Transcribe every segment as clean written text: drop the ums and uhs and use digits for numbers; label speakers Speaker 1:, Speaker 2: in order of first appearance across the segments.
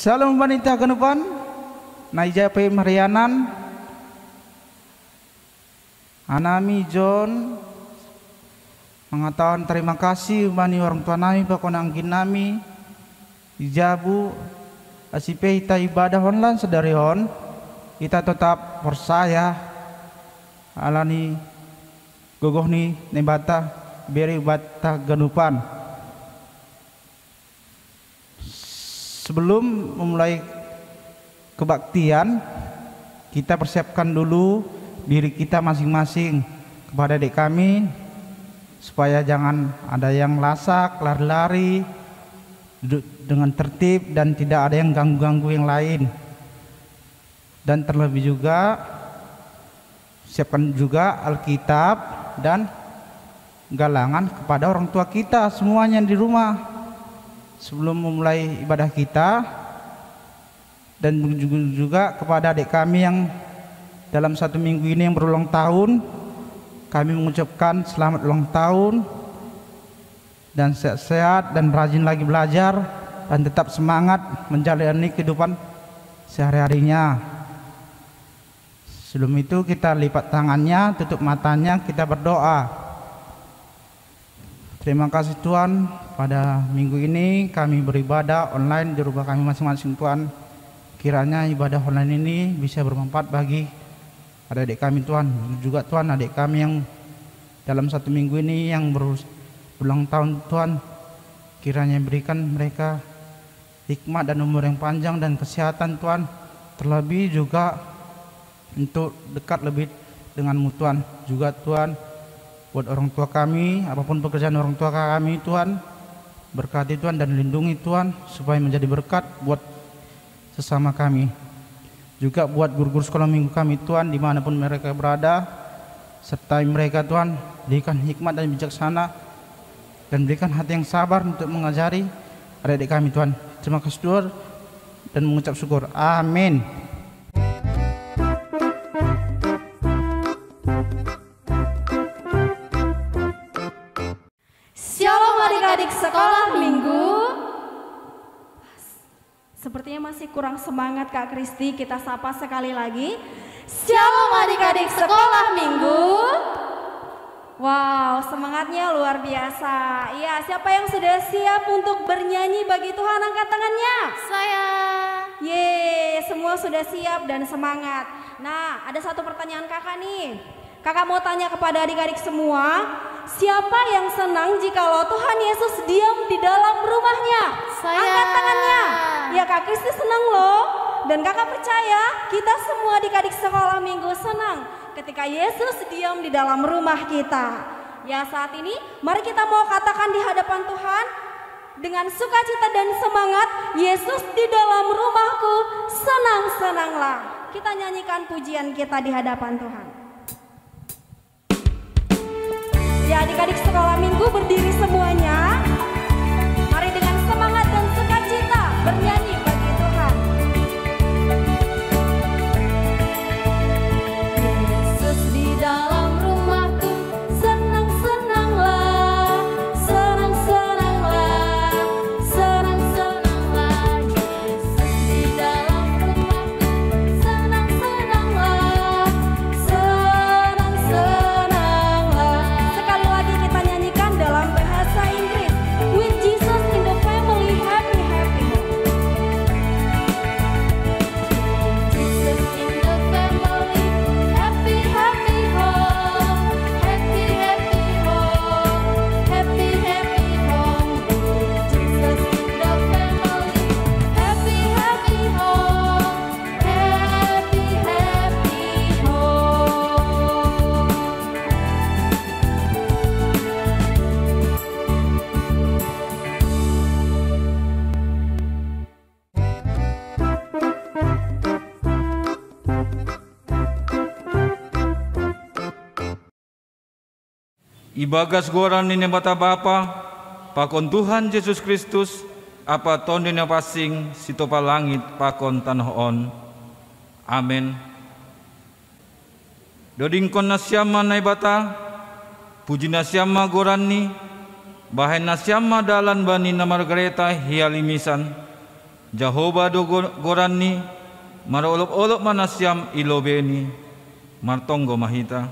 Speaker 1: Salam wanita kenupan Naijape Marianan Anami John mengatakan terima kasih bani orang tua nami pakon angkin nami ijabu asipe kita ibadah online sedarion kita tetap percaya alani gogoh ni nebata beri bata genupan. Sebelum memulai kebaktian, kita persiapkan dulu diri kita masing-masing kepada adik kami supaya jangan ada yang lasak, lari-lari, duduk dengan tertib dan tidak ada yang ganggu-ganggu yang lain. Dan terlebih juga siapkan juga Alkitab dan galangan kepada orang tua kita semuanya di rumah. Sebelum memulai ibadah kita, dan juga kepada adik kami yang dalam 1 minggu ini yang berulang tahun, kami mengucapkan selamat ulang tahun dan sehat-sehat dan rajin lagi belajar dan tetap semangat menjalani kehidupan sehari-harinya. Sebelum itu kita lipat tangannya, tutup matanya, kita berdoa. Terima kasih Tuhan, pada minggu ini kami beribadah online di rumah kami masing-masing Tuhan. Kiranya ibadah online ini bisa bermanfaat bagi adik-adik kami Tuhan. Juga Tuhan adik kami yang dalam 1 minggu ini yang berulang tahun Tuhan, kiranya berikan mereka hikmat dan umur yang panjang dan kesehatan Tuhan. Terlebih juga untuk dekat lebih denganmu Tuhan. Juga Tuhan buat orang tua kami, apapun pekerjaan orang tua kami Tuhan, berkati Tuhan dan lindungi Tuhan supaya menjadi berkat buat sesama kami. Juga buat guru-guru sekolah minggu kami Tuhan dimanapun mereka berada, sertai mereka Tuhan, berikan hikmat dan bijaksana dan berikan hati yang sabar untuk mengajari adik-adik kami Tuhan. Terima kasih Tuhan dan mengucap syukur. Amin.
Speaker 2: Adik sekolah minggu. Sepertinya masih kurang semangat Kak Kristi, kita sapa sekali lagi. Shalom adik-adik sekolah minggu. Wow, semangatnya luar biasa. Iya, siapa yang sudah siap untuk bernyanyi bagi Tuhan, angkat tangannya.
Speaker 3: Saya.
Speaker 2: Yeay, semua sudah siap dan semangat. Nah, ada satu pertanyaan kakak nih. Kakak mau tanya kepada adik-adik semua, siapa yang senang jikalau Tuhan Yesus diam di dalam rumahnya?
Speaker 3: Saya.
Speaker 2: Angkat tangannya. Ya Kak Kristi senang loh. Dan kakak percaya kita semua adik-adik sekolah minggu senang ketika Yesus diam di dalam rumah kita. Ya saat ini mari kita mau katakan di hadapan Tuhan dengan sukacita dan semangat, Yesus di dalam rumahku, senang-senanglah. Kita nyanyikan pujian kita di hadapan Tuhan. Ya adik-adik sekolah minggu berdiri semuanya. Mari dengan semangat dan sukacita bernyanyi bagi Tuhan.
Speaker 3: Yesus di dalam rumahku, senang-senanglah, senang-senanglah, senang-senanglah. Yesus di dalam rumahku, senang-senanglah, senang-senanglah.
Speaker 2: Sekali lagi kita nyanyikan dalam bahasa Inggris. With Jesus in the family, happy happy home.
Speaker 3: Jesus in the family, happy happy home, happy happy home, happy happy home. Jesus in the family, happy happy home, happy happy home.
Speaker 4: Ibagas goran ni bata Bapa, pakon Tuhan Yesus Kristus, apa tondina pasing sitopa langit pakon tanah on. Amin. Dodingkon nasyama nai bata, puji nasyama goran ni, bahen nasyama dalan bani na Margareta hialimisan, Jehovah do gorani, marolop-olop manasyam ilobeni, martonggo mahita.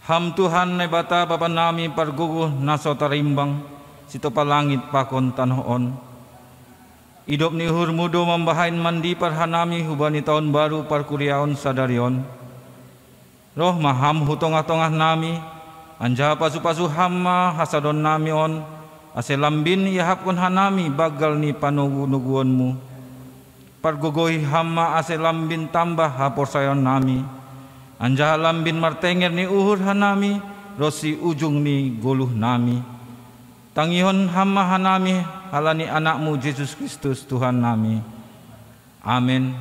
Speaker 4: Ham Tuhan na bata Bapa nami parguguh naso tarimbang, sito palangit pakon tanhoon. Idop ni hurmudo mambahain mandi parhanami hubani tahun baru parkuriaon sadarion. Roh maham hutong-atongah nami, anja pasu-pasu hamma hasadon nami on, ase lambin ihapkon hanami bagal ni panugu-nuguonmu. Pargogohi hamma ase lambin tambah hapor sayon nami, anja lambin martenger ni uhur hanami, rosi ujung ni goluh nami. Tangihon hamma hanami halani anakmu Yesus Kristus Tuhan nami. Amin.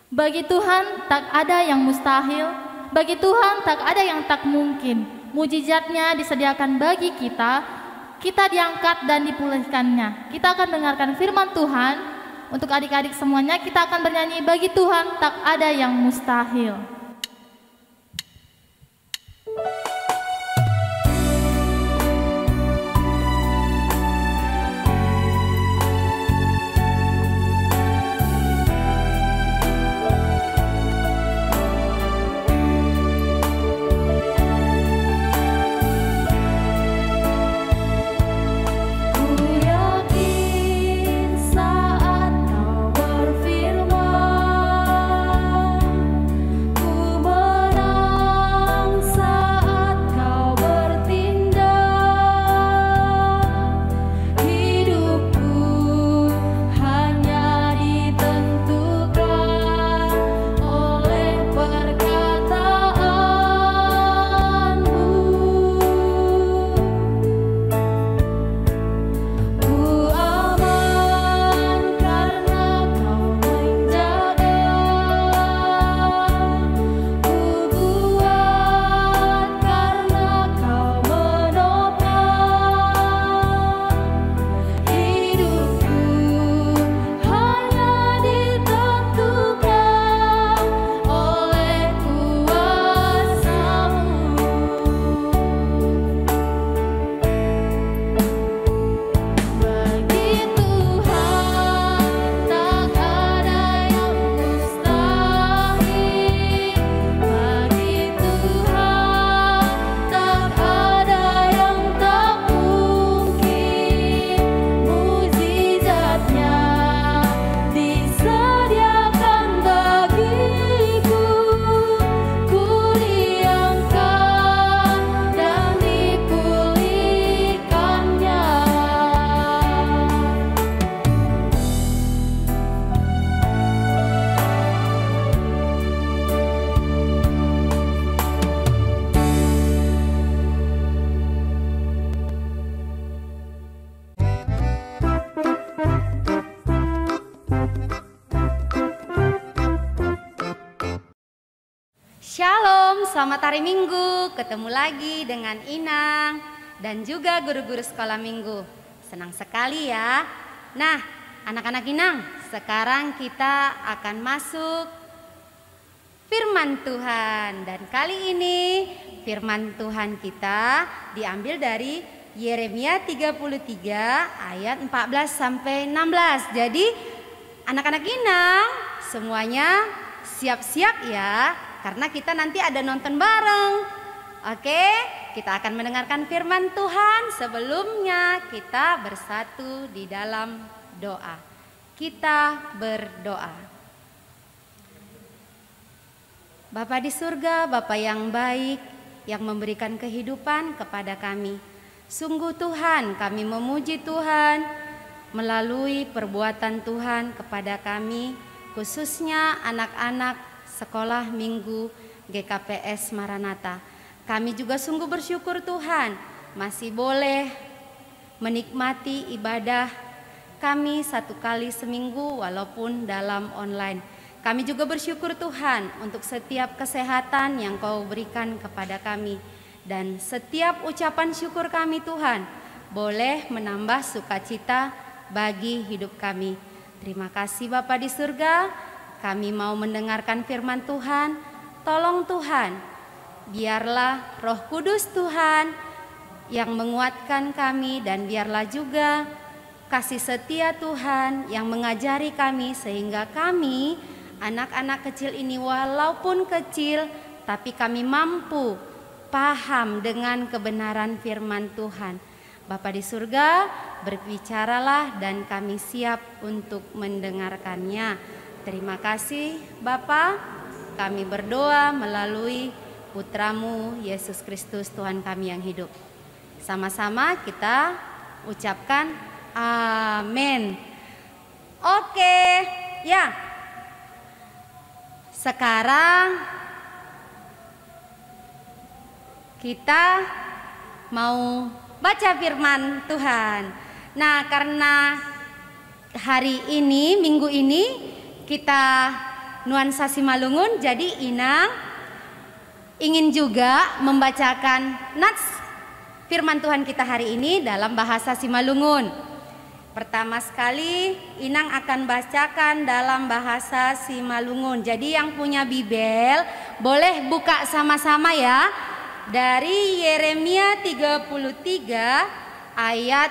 Speaker 5: Bagi Tuhan tak ada yang mustahil, bagi Tuhan tak ada yang tak mungkin. Mujizatnya disediakan bagi kita, kita diangkat dan dipulihkannya. Kita akan dengarkan firman Tuhan. Untuk adik-adik semuanya kita akan bernyanyi bagi Tuhan tak ada yang mustahil.
Speaker 3: Saat kau berfirman,
Speaker 6: selamat hari Minggu. Ketemu lagi dengan Inang dan juga guru-guru sekolah Minggu. Senang sekali ya. Nah, anak-anak Inang, sekarang kita akan masuk firman Tuhan. Dan kali ini firman Tuhan kita diambil dari Yeremia 33 ayat 14 sampai 16. Jadi anak-anak Inang semuanya siap-siap ya, karena kita nanti ada nonton bareng. Oke, kita akan mendengarkan firman Tuhan. Sebelumnya kita bersatu di dalam doa. Kita berdoa. Bapa di surga, Bapa yang baik, yang memberikan kehidupan kepada kami. Sungguh Tuhan, kami memuji Tuhan melalui perbuatan Tuhan kepada kami, khususnya anak-anak sekolah minggu GKPS Maranatha. Kami juga sungguh bersyukur Tuhan masih boleh menikmati ibadah kami 1 kali seminggu walaupun dalam online. Kami juga bersyukur Tuhan untuk setiap kesehatan yang Kau berikan kepada kami. Dan setiap ucapan syukur kami Tuhan boleh menambah sukacita bagi hidup kami. Terima kasih Bapa di surga, kami mau mendengarkan firman Tuhan. Tolong Tuhan, biarlah Roh Kudus Tuhan yang menguatkan kami, dan biarlah juga kasih setia Tuhan yang mengajari kami, sehingga kami anak-anak kecil ini walaupun kecil tapi kami mampu paham dengan kebenaran firman Tuhan. Bapa di surga, berbicaralah dan kami siap untuk mendengarkannya. Terima kasih Bapa, kami berdoa melalui Putramu Yesus Kristus Tuhan kami yang hidup. Sama-sama kita ucapkan amin. Oke, ya. Sekarang kita mau baca firman Tuhan. Nah, karena hari ini, minggu ini kita nuansa Simalungun, jadi Inang ingin juga membacakan nats firman Tuhan kita hari ini dalam bahasa Simalungun. Pertama sekali Inang akan bacakan dalam bahasa Simalungun. Jadi yang punya Bibel boleh buka sama-sama ya. Dari Yeremia 33 ayat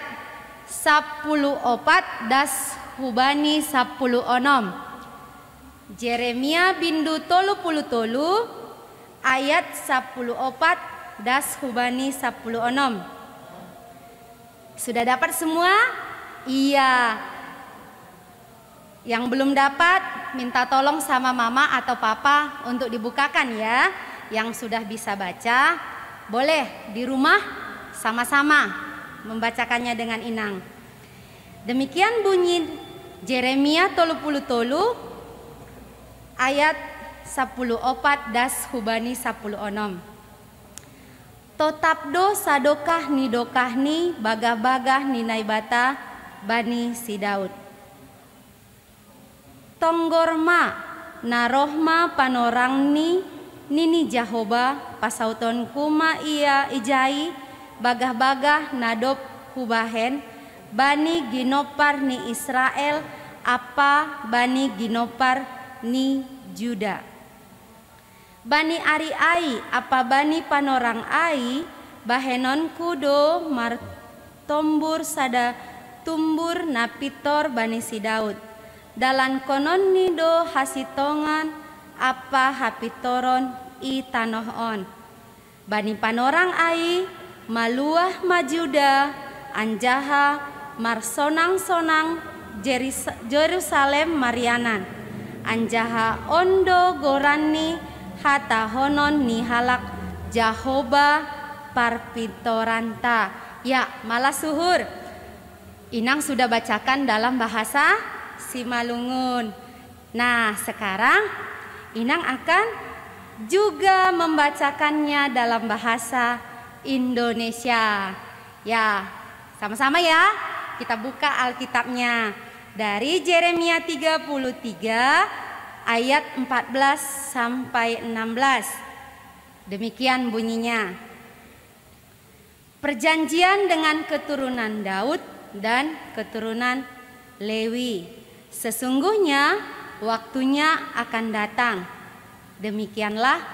Speaker 6: 14 das hubani 10 onom. Yeremia bindu 33 ayat 14 das hubani 10 onom. Sudah dapat semua? Iya. Yang belum dapat minta tolong sama mama atau papa untuk dibukakan ya. Yang sudah bisa baca boleh di rumah sama-sama membacakannya dengan Inang. Demikian bunyi Yeremia 33 ayat 14 das hubani 10 onom. Totapdo sadokah ni dokah ni bagah-bagah ni naibata bani si Daud. Tonggorma narohma panorang ni Nini Jahoba pasauton kuma ia ijai bagah-bagah nadop hubahen bani ginopar ni Israel apa bani ginopar ni Juda. Bani ari ai apa bani panorang ai bahenon kudo martombur sada tumbur napitor bani si Daud. Dalan konon nido hasitongan apa hapitoron i tanohon. Bani panorang ai maluah majuda anjaha marsonang-sonang Jerusalem marianan. Anjaha ondo gorani hata honon ni halak Jahoba parpitoranta. Ya, malah suhur. Inang sudah bacakan dalam bahasa Simalungun. Nah, sekarang Inang akan juga membacakannya dalam bahasa Indonesia. Ya, sama-sama ya. Kita buka Alkitabnya dari Yeremia 33 ayat 14 sampai 16. Demikian bunyinya. Perjanjian dengan keturunan Daud dan keturunan Lewi. Sesungguhnya waktunya akan datang. Demikianlah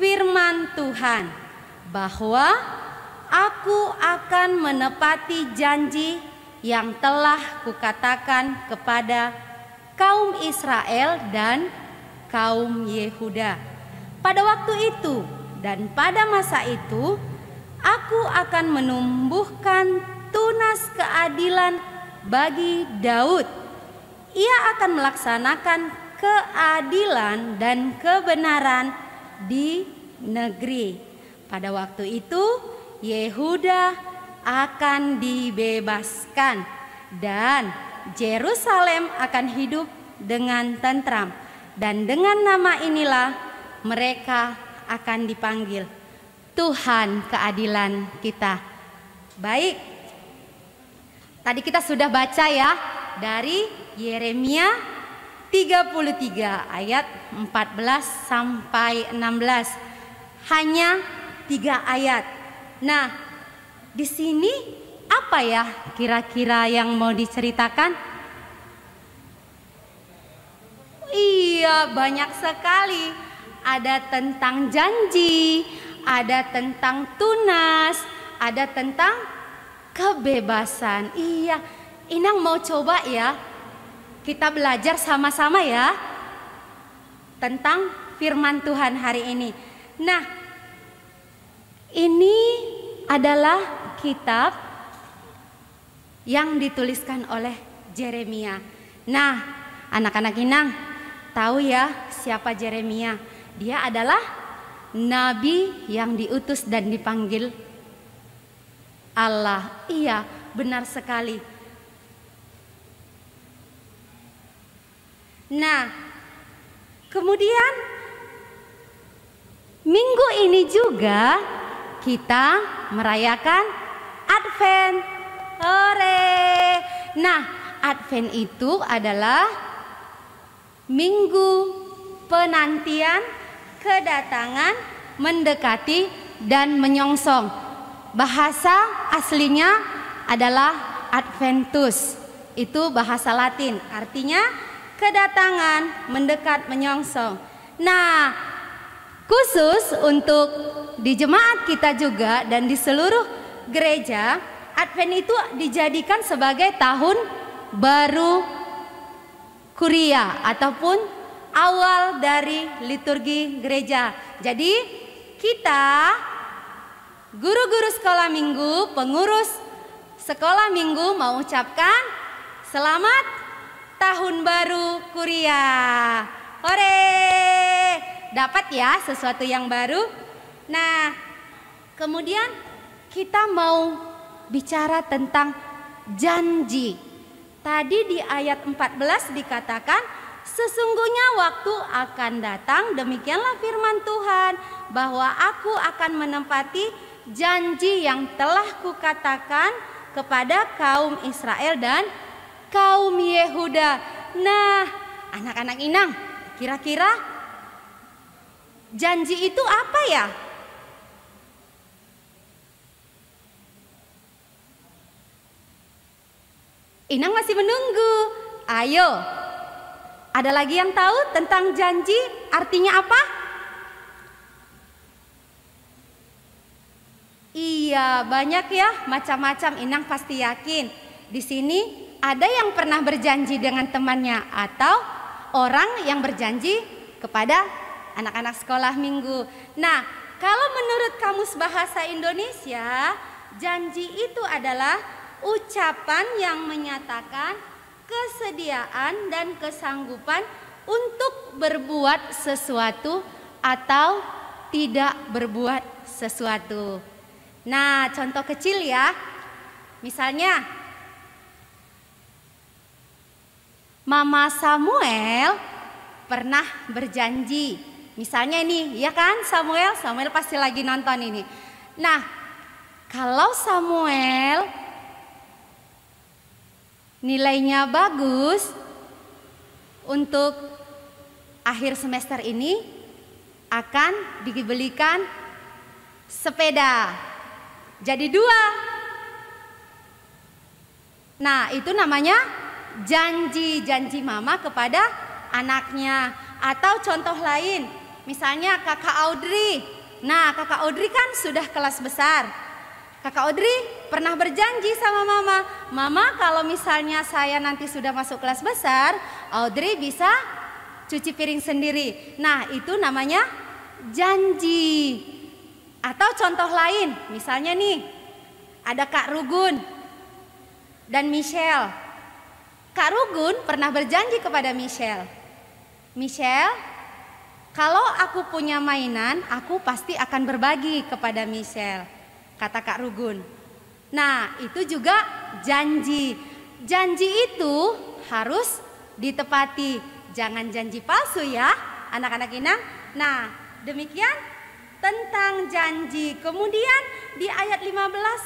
Speaker 6: firman Tuhan, bahwa aku akan menepati janji yang telah kukatakan kepada kaum Israel dan kaum Yehuda. Pada waktu itu dan pada masa itu, aku akan menumbuhkan tunas keadilan bagi Daud. Ia akan melaksanakan keadilan dan kebenaran di negeri. Pada waktu itu Yehuda akan dibebaskan dan Yerusalem akan hidup dengan tentram, dan dengan nama inilah mereka akan dipanggil Tuhan keadilan kita. Baik, tadi kita sudah baca ya dari Yeremia 33 ayat 14 sampai 16. Hanya 3 ayat. Nah, di sini apa ya kira-kira yang mau diceritakan? Iya, banyak sekali. Ada tentang janji, ada tentang tunas, ada tentang kebebasan. Iya, Inang mau coba ya, kita belajar sama-sama ya tentang firman Tuhan hari ini. Nah, ini adalah kitab yang dituliskan oleh Yeremia. Nah, anak-anak Inang tahu ya siapa Yeremia? Dia adalah nabi yang diutus dan dipanggil Allah. Iya, benar sekali. Nah, kemudian minggu ini juga kita merayakan Advent. Hore! Nah, Advent itu adalah minggu penantian kedatangan, mendekati, dan menyongsong. Bahasa aslinya adalah Adventus. Itu bahasa Latin, artinya kedatangan, mendekat, menyongsong. Nah, khusus untuk di jemaat kita juga dan di seluruh gereja, Advent itu dijadikan sebagai tahun baru Kuria ataupun awal dari liturgi gereja. Jadi kita guru-guru sekolah minggu, pengurus sekolah minggu mau ucapkan selamat tahun baru Kuria. Hore! Dapat ya sesuatu yang baru. Nah, kemudian kita mau bicara tentang janji. Tadi di ayat 14 dikatakan, sesungguhnya waktu akan datang, demikianlah firman Tuhan, bahwa aku akan menempati janji yang telah kukatakan kepada kaum Israel dan kaum Yehuda. Nah, anak-anak Inang, kira-kira janji itu apa ya? Inang masih menunggu. Ayo, ada lagi yang tahu tentang janji artinya apa? Iya, banyak ya, macam-macam. Inang pasti yakin. Di sini ada yang pernah berjanji dengan temannya atau orang yang berjanji kepada anak-anak sekolah minggu. Nah, kalau menurut Kamus Bahasa Indonesia, janji itu adalah ucapan yang menyatakan kesediaan dan kesanggupan untuk berbuat sesuatu atau tidak berbuat sesuatu. Nah, contoh kecil ya. Misalnya, Mama Samuel pernah berjanji. Misalnya ini, ya kan Samuel? Samuel pasti lagi nonton ini. Nah, kalau Samuel nilainya bagus untuk akhir semester ini akan dibelikan sepeda. Jadi 2. Nah, itu namanya janji mama kepada anaknya. Atau contoh lain, misalnya kakak Audrey. Nah, kakak Audrey kan sudah kelas besar. Kakak Audrey pernah berjanji sama mama, "Mama, kalau misalnya saya nanti sudah masuk kelas besar, Audrey bisa cuci piring sendiri." Nah, itu namanya janji. Atau contoh lain, misalnya nih, ada Kak Rugun dan Michelle. Kak Rugun pernah berjanji kepada Michelle, "Michelle, kalau aku punya mainan, aku pasti akan berbagi kepada Michelle," kata Kak Rugun. Nah, itu juga janji. Janji itu harus ditepati. Jangan janji palsu ya, anak-anak Inang. Nah, demikian tentang janji. Kemudian di ayat 15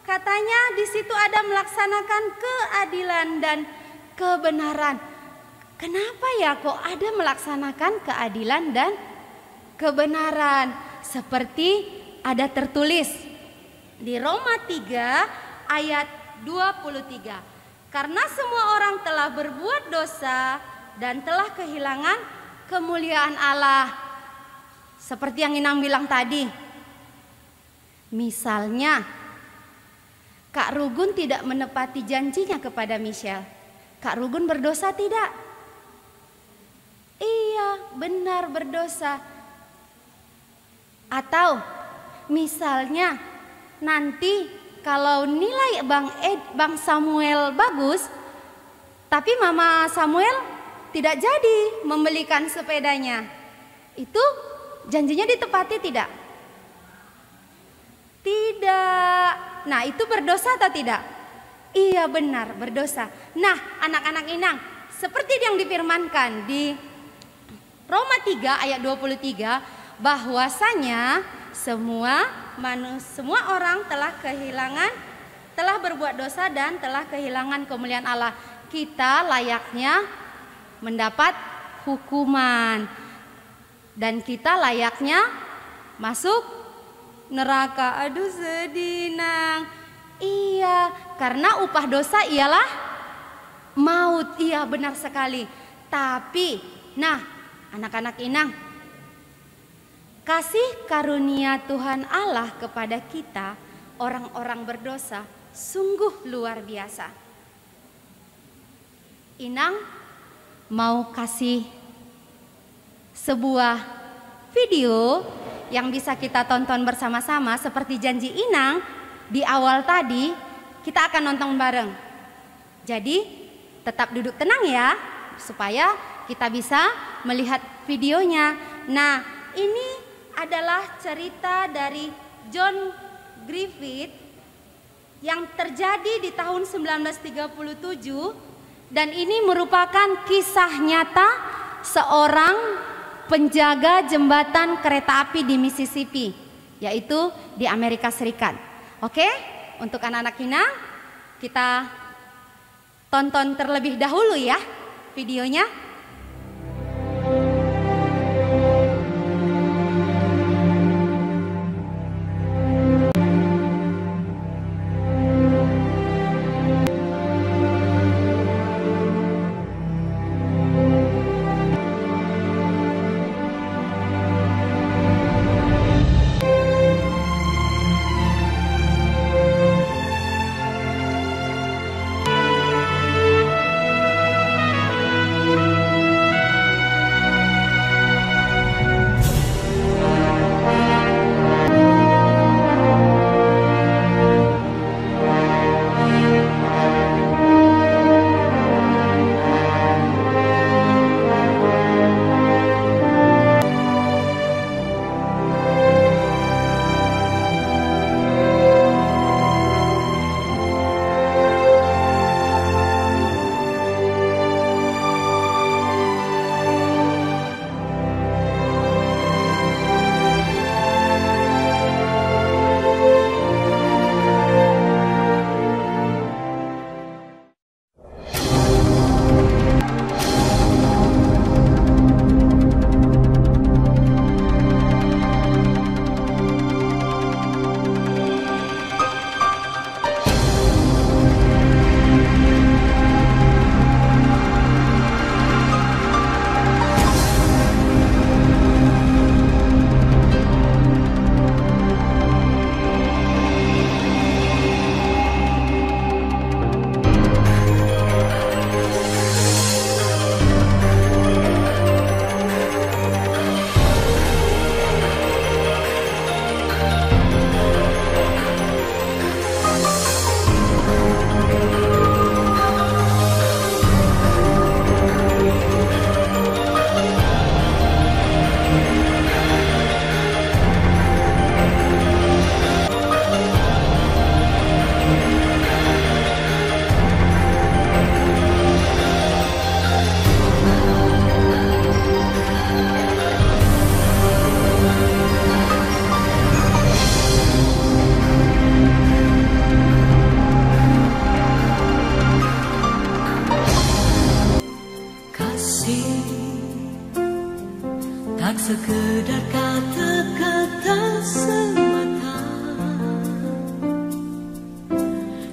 Speaker 6: katanya di situ ada melaksanakan keadilan dan kebenaran. Kenapa ya kok ada melaksanakan keadilan dan kebenaran? Seperti ada tertulis di Roma 3 ayat 23. Karena semua orang telah berbuat dosa dan telah kehilangan kemuliaan Allah. Seperti yang Inang bilang tadi. Misalnya, Kak Rugun tidak menepati janjinya kepada Michelle. Kak Rugun berdosa tidak? Iya, benar berdosa. Atau misalnya nanti kalau nilai Bang Samuel bagus, tapi Mama Samuel tidak jadi membelikan sepedanya, itu janjinya ditepati tidak? Tidak. Nah, itu berdosa atau tidak? Iya, benar berdosa. Nah, anak-anak Inang, seperti yang difirmankan di Roma 3 ayat 23, bahwasanya semua orang telah berbuat dosa dan telah kehilangan kemuliaan Allah. Kita layaknya mendapat hukuman dan kita layaknya masuk neraka. Aduh, sedih Nang. Iya, karena upah dosa ialah maut. Iya, benar sekali. Tapi, nah, anak-anak Inang, kasih karunia Tuhan Allah kepada kita, orang-orang berdosa, sungguh luar biasa. Inang mau kasih sebuah video yang bisa kita tonton bersama-sama. Seperti janji Inang di awal tadi, kita akan nonton bareng. Jadi tetap duduk tenang ya, supaya kita bisa melihat videonya. Nah, ini adalah cerita dari John Griffith yang terjadi di tahun 1937, dan ini merupakan kisah nyata seorang penjaga jembatan kereta api di Mississippi, yaitu di Amerika Serikat. Oke, untuk anak-anak Inang, kita tonton terlebih dahulu ya videonya.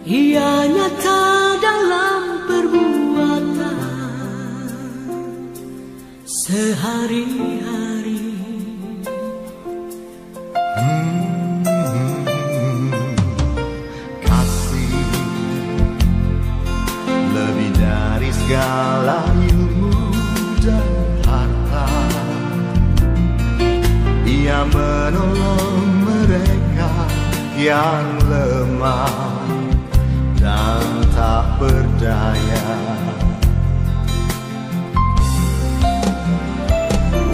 Speaker 3: Ia nyata dalam perbuatan sehari-hari.
Speaker 7: Kasih lebih dari segala ilmu dan harta. Ia menolong mereka yang lemah dan tak berdaya.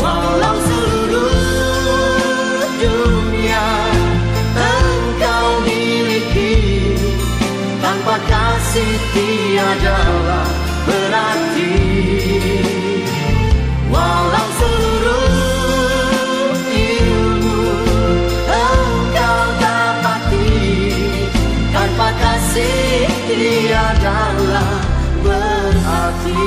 Speaker 7: Walau seluruh dunia engkau miliki, tanpa kasih tiadalah berarti. Walau seluruh ilmu engkau dapati, tanpa kasih tiadalah berarti.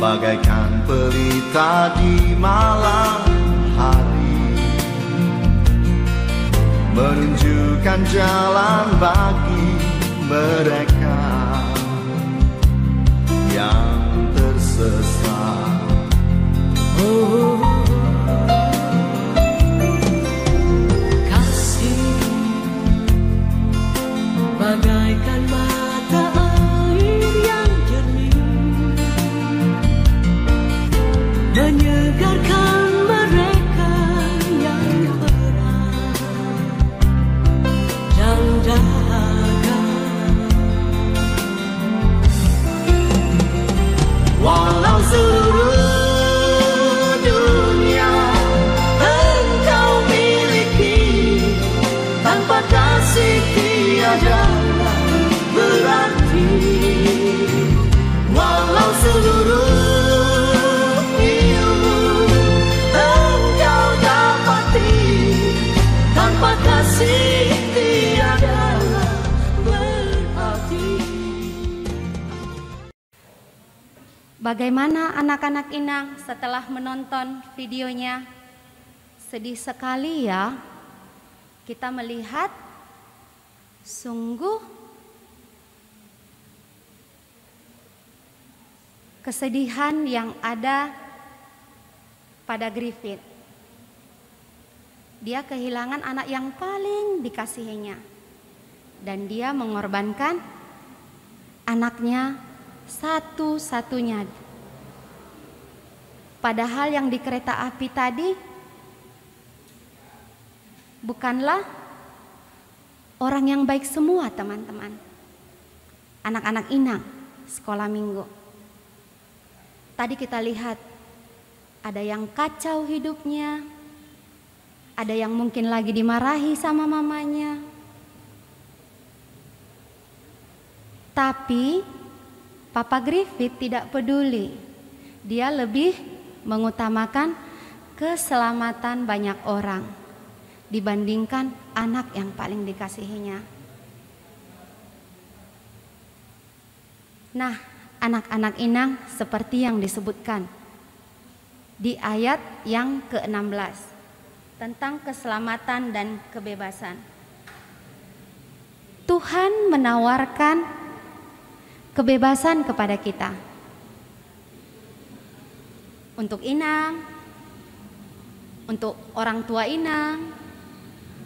Speaker 7: Bagaikan pelita di malam hari, menunjukkan jalan bagi mereka yang tersesat.
Speaker 3: Kasih bagaikan mata air yang jernih, menyegarkan mereka yang berat dan dahaga.
Speaker 7: Walau seluruh dunia engkau miliki, tanpa kasih tiadalah berarti. Walau seluruh ilmu engkau dapati, tanpa kasih tiadalah berarti.
Speaker 6: Bagaimana anak-anak Inang setelah menonton videonya? Sedih sekali ya, kita melihat sungguh kesedihan yang ada pada Griffith. Dia kehilangan anak yang paling dikasihinya, dan dia mengorbankan anaknya satu-satunya. Padahal yang di kereta api tadi bukanlah orang yang baik semua, teman-teman. Anak-anak Inang sekolah minggu. Tadi kita lihat ada yang kacau hidupnya, ada yang mungkin lagi dimarahi sama mamanya. Tapi Papa Griffith tidak peduli. Dia lebih mengutamakan keselamatan banyak orang dibandingkan anak yang paling dikasihinya. Nah, anak-anak Inang seperti yang disebutkan di ayat yang ke-16 tentang keselamatan dan kebebasan. Tuhan menawarkan kebebasan kepada kita. Untuk Inang, untuk orang tua Inang,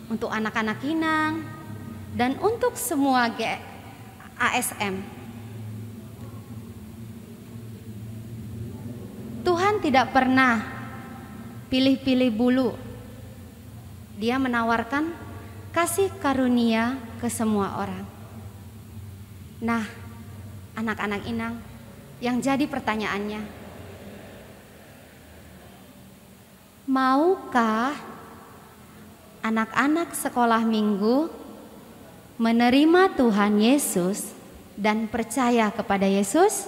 Speaker 6: untuk anak-anak Inang, dan untuk semua ASM. Tuhan tidak pernah pilih-pilih bulu. Dia menawarkan kasih karunia ke semua orang. Nah, anak-anak Inang, yang jadi pertanyaannya, maukah anak-anak sekolah minggu menerima Tuhan Yesus dan percaya kepada Yesus?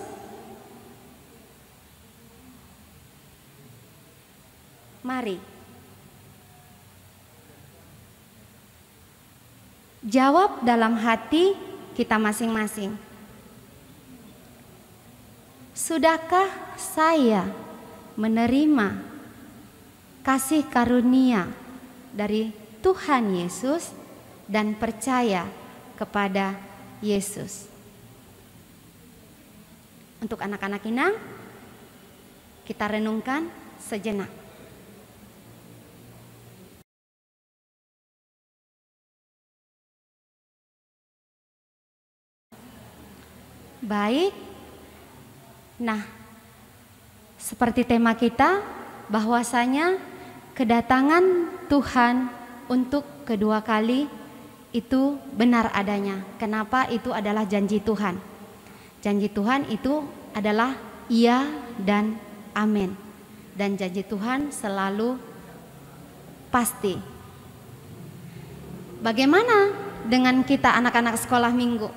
Speaker 6: Mari jawab dalam hati kita masing-masing. Sudahkah saya menerima kasih karunia dari Tuhan Yesus dan percaya kepada Yesus. Untuk anak-anak Inang, kita renungkan sejenak. Baik. Nah, seperti tema kita, bahwasanya kedatangan Tuhan untuk kedua kali itu benar adanya. Kenapa? Itu adalah janji Tuhan. Janji Tuhan itu adalah iya dan amin. Dan janji Tuhan selalu pasti. Bagaimana dengan kita anak-anak sekolah minggu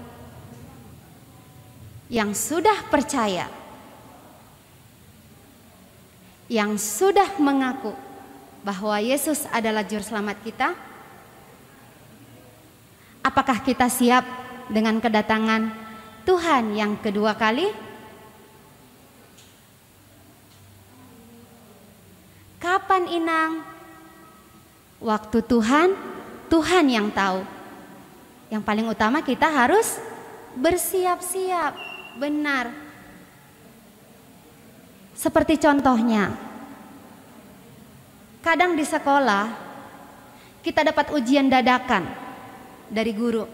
Speaker 6: yang sudah percaya, yang sudah mengaku bahwa Yesus adalah juru selamat kita? Apakah kita siap dengan kedatangan Tuhan yang kedua kali? Kapan Inang? Waktu Tuhan, Tuhan yang tahu. Yang paling utama kita harus bersiap-siap, benar. Seperti contohnya, kadang di sekolah kita dapat ujian dadakan dari guru.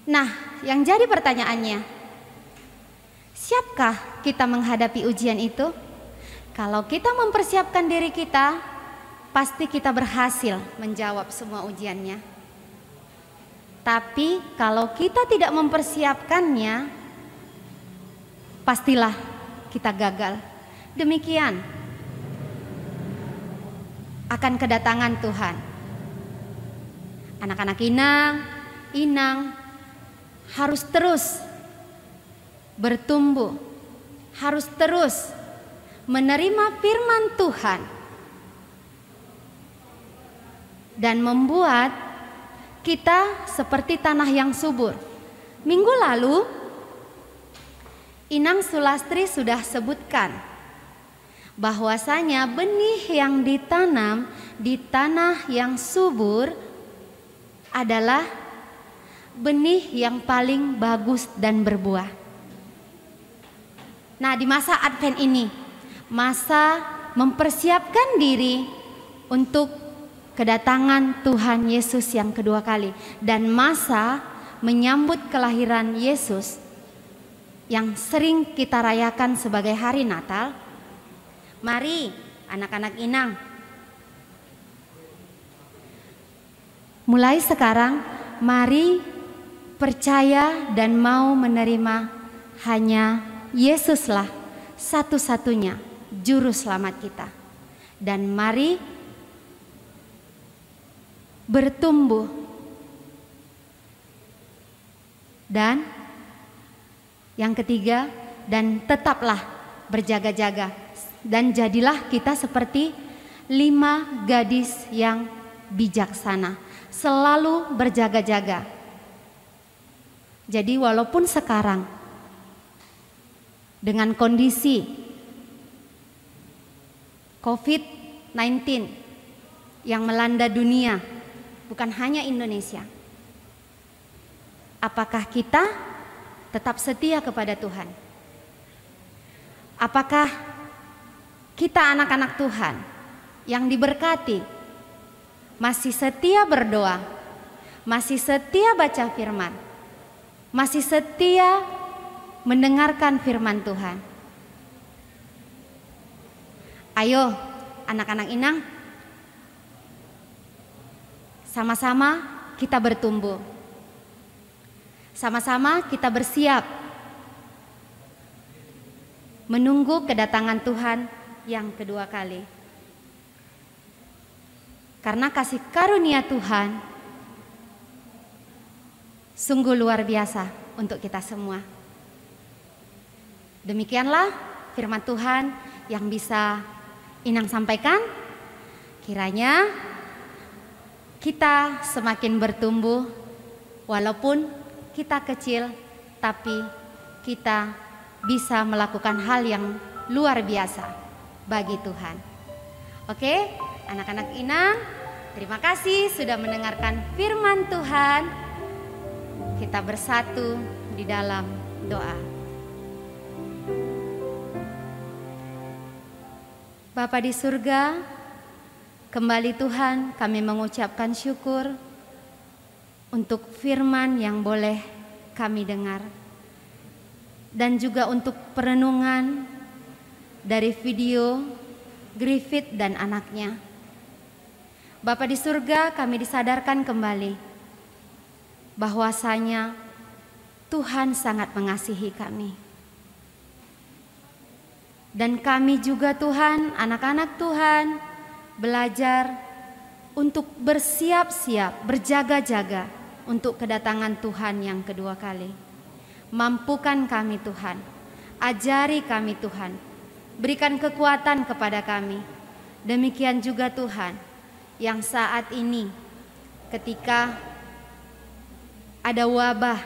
Speaker 6: Nah, yang jadi pertanyaannya, siapkah kita menghadapi ujian itu? Kalau kita mempersiapkan diri kita, pasti kita berhasil menjawab semua ujiannya. Tapi kalau kita tidak mempersiapkannya, pastilah kita gagal. Demikian akan kedatangan Tuhan. Anak-anak Inang harus terus bertumbuh, harus terus menerima firman Tuhan dan membuat kita seperti tanah yang subur. Minggu lalu Inang Sulastri sudah sebutkan bahwasanya benih yang ditanam di tanah yang subur adalah benih yang paling bagus dan berbuah. Nah, di masa Advent ini, masa mempersiapkan diri untuk kedatangan Tuhan Yesus yang kedua kali, dan masa menyambut kelahiran Yesus yang sering kita rayakan sebagai hari Natal. Mari anak-anak Inang, mulai sekarang mari percaya dan mau menerima hanya Yesuslah satu-satunya juru selamat kita. Dan mari bertumbuh dan yang ketiga, dan tetaplah berjaga-jaga, dan jadilah kita seperti 5 gadis yang bijaksana, selalu berjaga-jaga. Jadi walaupun sekarang dengan kondisi COVID-19 yang melanda dunia, bukan hanya Indonesia, apakah kita tetap setia kepada Tuhan? Apakah kita anak-anak Tuhan yang diberkati masih setia berdoa, masih setia baca firman, masih setia mendengarkan firman Tuhan? Ayo anak-anak Inang, sama-sama kita bertumbuh, sama-sama kita bersiap menunggu kedatangan Tuhan yang kedua kali. Karena kasih karunia Tuhan sungguh luar biasa untuk kita semua. Demikianlah firman Tuhan yang bisa Inang sampaikan. Kiranya kita semakin bertumbuh, walaupun kita kecil, tapi kita bisa melakukan hal yang luar biasa bagi Tuhan. Oke, anak-anak Inang, terima kasih sudah mendengarkan firman Tuhan. Kita bersatu di dalam doa. Bapa di surga, kembali Tuhan kami mengucapkan syukur untuk firman yang boleh kami dengar. Dan juga untuk perenungan dari video Griffith dan anaknya. Bapa di surga, kami disadarkan kembali bahwasanya Tuhan sangat mengasihi kami. Dan kami juga Tuhan, anak-anak Tuhan, belajar untuk bersiap-siap, berjaga-jaga untuk kedatangan Tuhan yang kedua kali. Mampukan kami Tuhan, ajari kami Tuhan, berikan kekuatan kepada kami. Demikian juga Tuhan, yang saat ini ketika ada wabah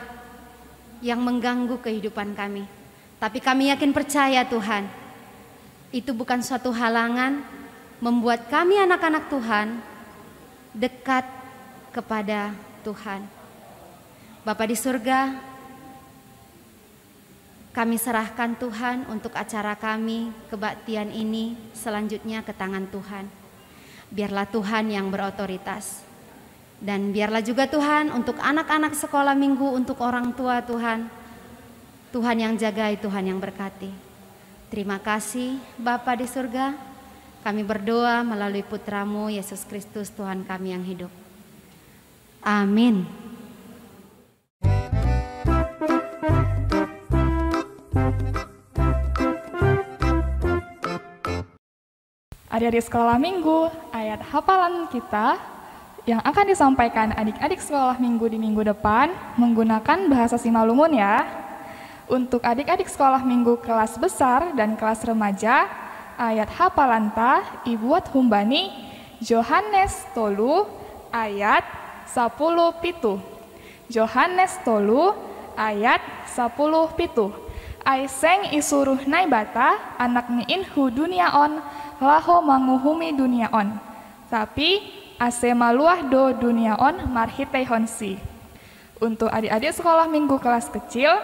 Speaker 6: yang mengganggu kehidupan kami, tapi kami yakin percaya Tuhan, itu bukan suatu halangan membuat kami anak-anak Tuhan dekat kepada Tuhan. Bapa di surga, kami serahkan Tuhan untuk acara kami, kebaktian ini selanjutnya ke tangan Tuhan. Biarlah Tuhan yang berotoritas. Dan biarlah juga Tuhan untuk anak-anak sekolah minggu, untuk orang tua Tuhan. Tuhan yang jagai, Tuhan yang berkati. Terima kasih Bapa di surga. Kami berdoa melalui putra-Mu Yesus Kristus Tuhan kami yang hidup. Amin.
Speaker 8: Adik-adik sekolah minggu, ayat hafalan kita yang akan disampaikan adik-adik sekolah minggu di minggu depan menggunakan bahasa Simalungun ya. Untuk adik-adik sekolah minggu kelas besar dan kelas remaja, ayat hafalan ta ibuat humbani Yohanes 3 ayat 10 Yohanes 3 ayat 10 Aiseng isuruh naibata anak niin hu dunia on laho manguhumi dunia on, tapi ase maluah do dunia on marhitei honsi. Untuk adik-adik sekolah minggu kelas kecil,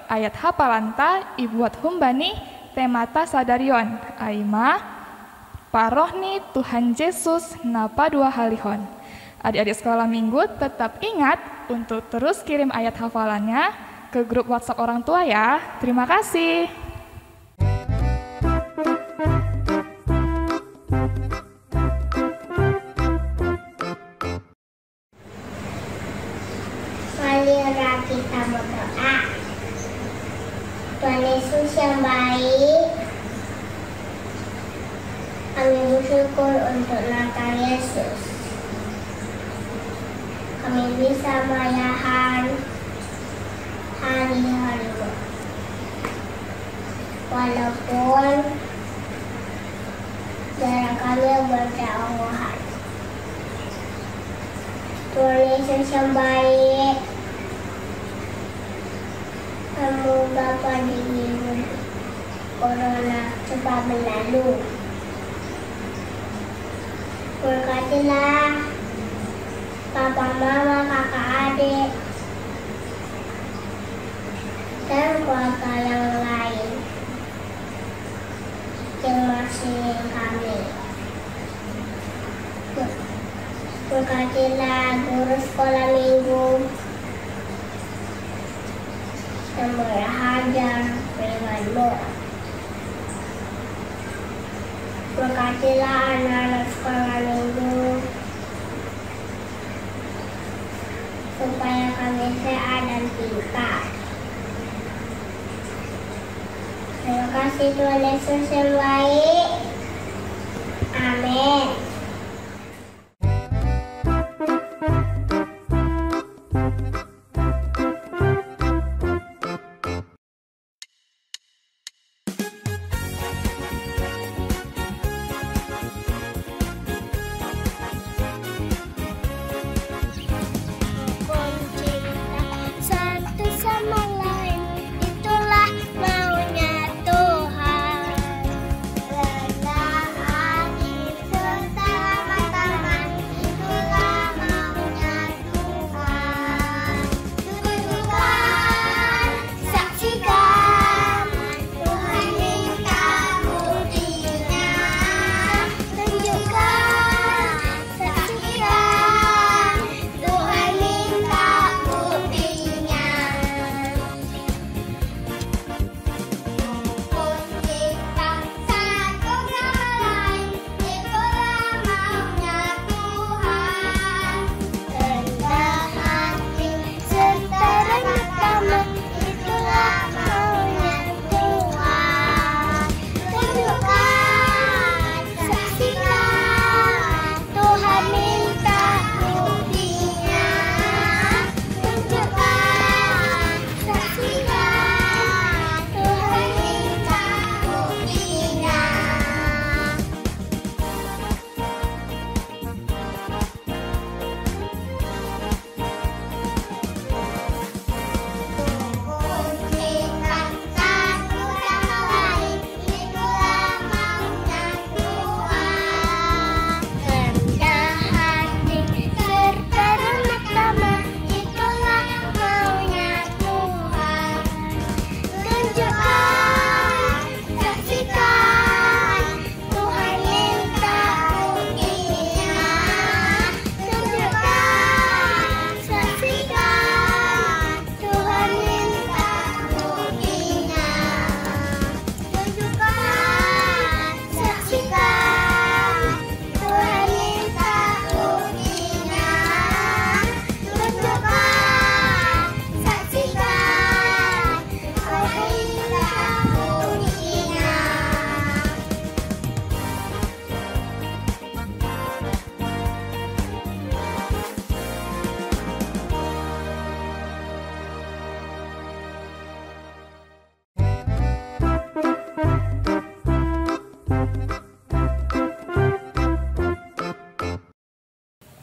Speaker 8: ayat hafalanta ibuat humbani temata sadarion aima parohni Tuhan Yesus napa dua halihon. Adik-adik sekolah minggu tetap ingat untuk terus kirim ayat hafalannya ke grup WhatsApp orang tua ya. Terima kasih.
Speaker 9: Marilah kita berdoa. Tuhan Yesus yang baik, kami bersyukur untuk Natal Yesus. Kami bisa merayakan hari-harimu. Walaupun jarak kami berjauhan. Tuhan Yesus yang baik, semoga pandemi corona cepat berlalu. Berkatilah papa, mama, kakak, adik, dan keluarga yang lain yang masih kami. Berkatilah guru sekolah minggu yang belajar firman-Mu. Berkatilah anak-anak sekolah minggu supaya kami sehat dan pintar. Terima kasih Tuhan Yesus yang baik. Amin.
Speaker 10: Satu sama lain, itulah maunya Tuhan.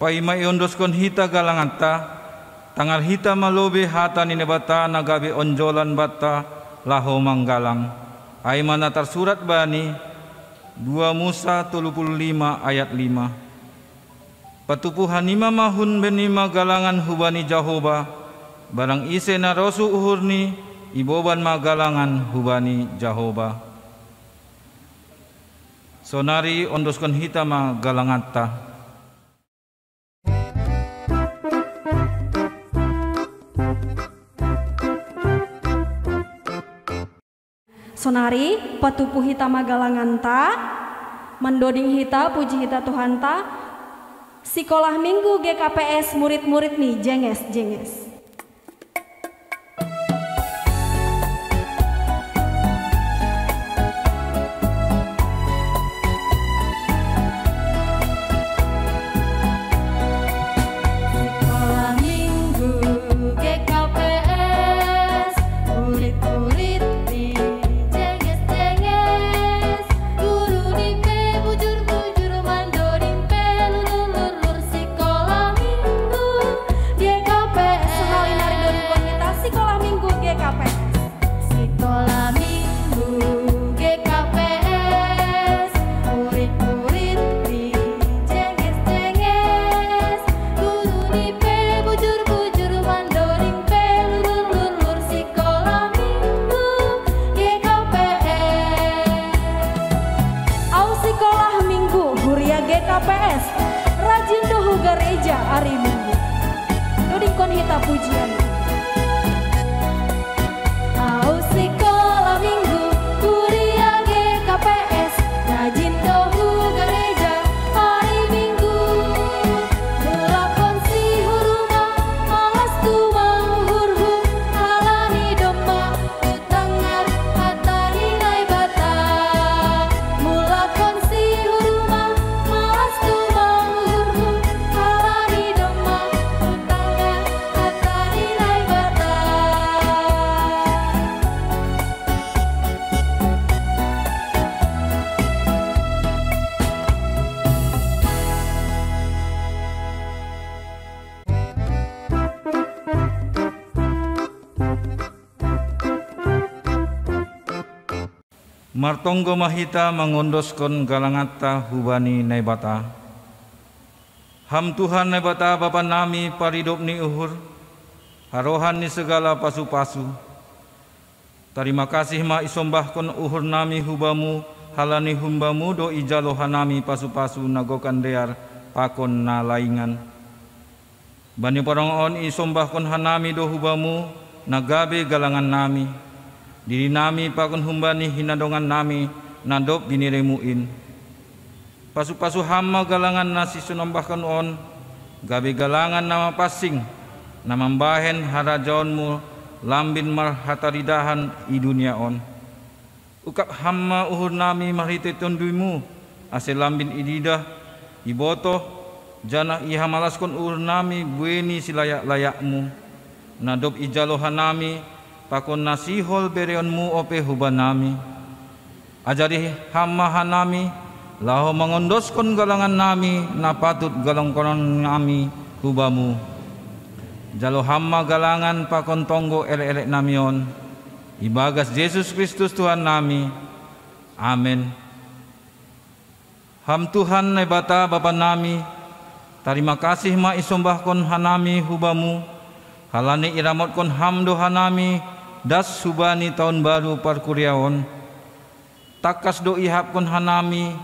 Speaker 4: Paima iondoskon hita galanganta, tangal hita malobe hata ni bata nagabi onjolan bata laho manggalang. Ay mana tersurat bani 2 Musa 35 ayat 5. Patupuhan ima mahun benima galangan hubani Jehovah, barang ise na rosu uhurni iboban magalangan hubani Jehovah. Sonari ondoskon hita magalanganta.
Speaker 2: Sonari patupu hita magalanganta, mendoding hita puji hita Tuhanta, sekolah minggu GKPS murid-murid nih jenges. GKPS rajin dohu gereja hari Minggu dodingkon hita pujian au sekolah minggu kuliah GKPS rajin dohu gereja hari Minggu melakon si huruma malas tu menghurhu halani domba utangar hatari nai bata mulakon si huruma malas tu menghurhu halani domba utangar hatari nai bata.
Speaker 4: Martonggo mahita mangondoskon galangata hubani naibata. Ham Tuhan naibata Bapa nami paridop ni uhur, harohan ni segala pasu-pasu. Terima kasih ma isombahkon uhur nami hubamu, halani humbamu do ijalohan nami pasu-pasu nagokan dear pakon na laingan. Bani parangon isombahkon hanami do hubamu, nagabe galangan nami. Diri nami pakon humbani hinadongan nami nadop biniremuin. Pasu-pasu hama galangan nasi sunambahkan on, gabe galangan nama pasing, nama bahen harajaonmu lambin marhataridahan i dunia on. Ukap hama uhur nami marhite tonduimu, ase lambin ididah, iboto, janah ihamalaskon uhur nami bueni silayak-layakmu. Nadop ijalohan nami, pakon nasihol bereonmu ope hubanami. Ajari hama hanami, laho mangondoskon galangan nami, napatut galangkonon nami hubamu. Jalo hama galangan pakon tonggo elek-elek namion. Ibagas Yesus Kristus Tuhan nami. Amin. Ham Tuhan nebata Bapa nami, terima kasih ma isombahkon hanami hubamu. Halani iramotkon hamdo hanami, das subani tahun baru parkuriaon. Takas do ihapkon hanami,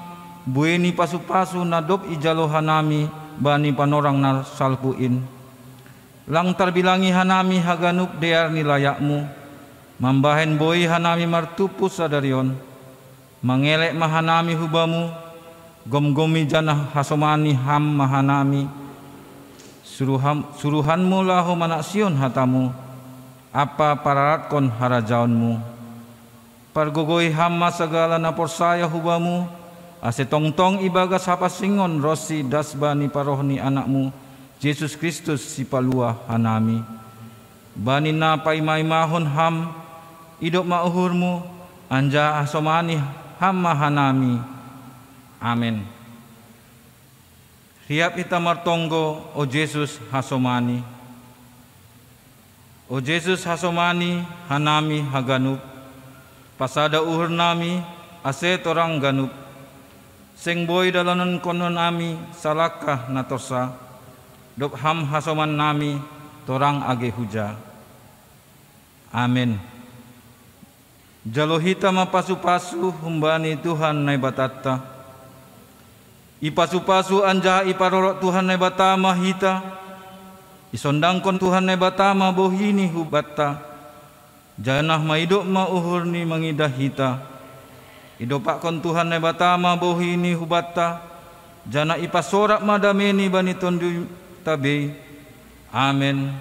Speaker 4: bueni pasu-pasu nadop ijalo hanami, bani panorang na salpuin. Lang terbilangi hanami haganuk dear nilayakmu, mambahen boi hanami martupus sadarion. Mangelek mahanami hubamu, gom-gomi janah hasomani ham mahanami. Suruhanmu laho manaksion hatamu, apa pararatkon harajaonmu. Pargogoi hamma segala naporsaya hubamu, ase tongtong ibagas hapasingon rosi dasbani parohni anakmu, Yesus Kristus si palua hanami. Bani na paimai-mahon ham, idop mauhurmu, anja asomani hamma hanami. Amin. Riap ita martonggo o Jesus hasomani. O Jesus hasomani hanami haganup. Pasada uhur nami ase torang ganup. Seng boy dalanan konon nami salakah natorsa. Dop ham hasoman nami torang age huja. Amin. Jalohita mapasu-pasu humbani Tuhan nai batata. Ipasu-pasu anja iparorok Tuhan nai batama hita. Isondangkon Tuhan nai batama bohini hubatta. Janah maidok mauhur ni mengidah hita. Idopakon Tuhan nai batama bohini hubatta. Jana ipasorak madameni bani tondu tabe. Amin.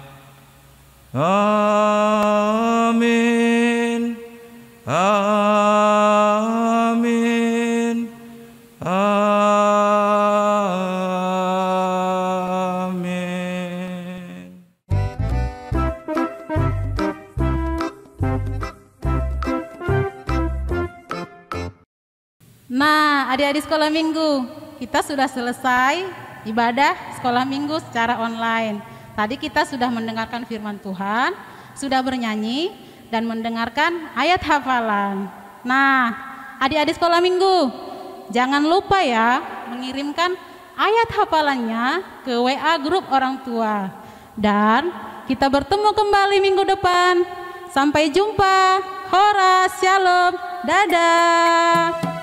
Speaker 4: Amin. Amin. Amin.
Speaker 10: Nah, adik-adik sekolah minggu, kita sudah selesai ibadah sekolah minggu secara online. Tadi kita sudah mendengarkan firman Tuhan, sudah bernyanyi, dan mendengarkan ayat hafalan. Nah, adik-adik sekolah minggu, jangan lupa ya mengirimkan ayat hafalannya ke WA grup orang tua. Dan kita bertemu kembali minggu depan. Sampai jumpa. Horas, shalom, dadah.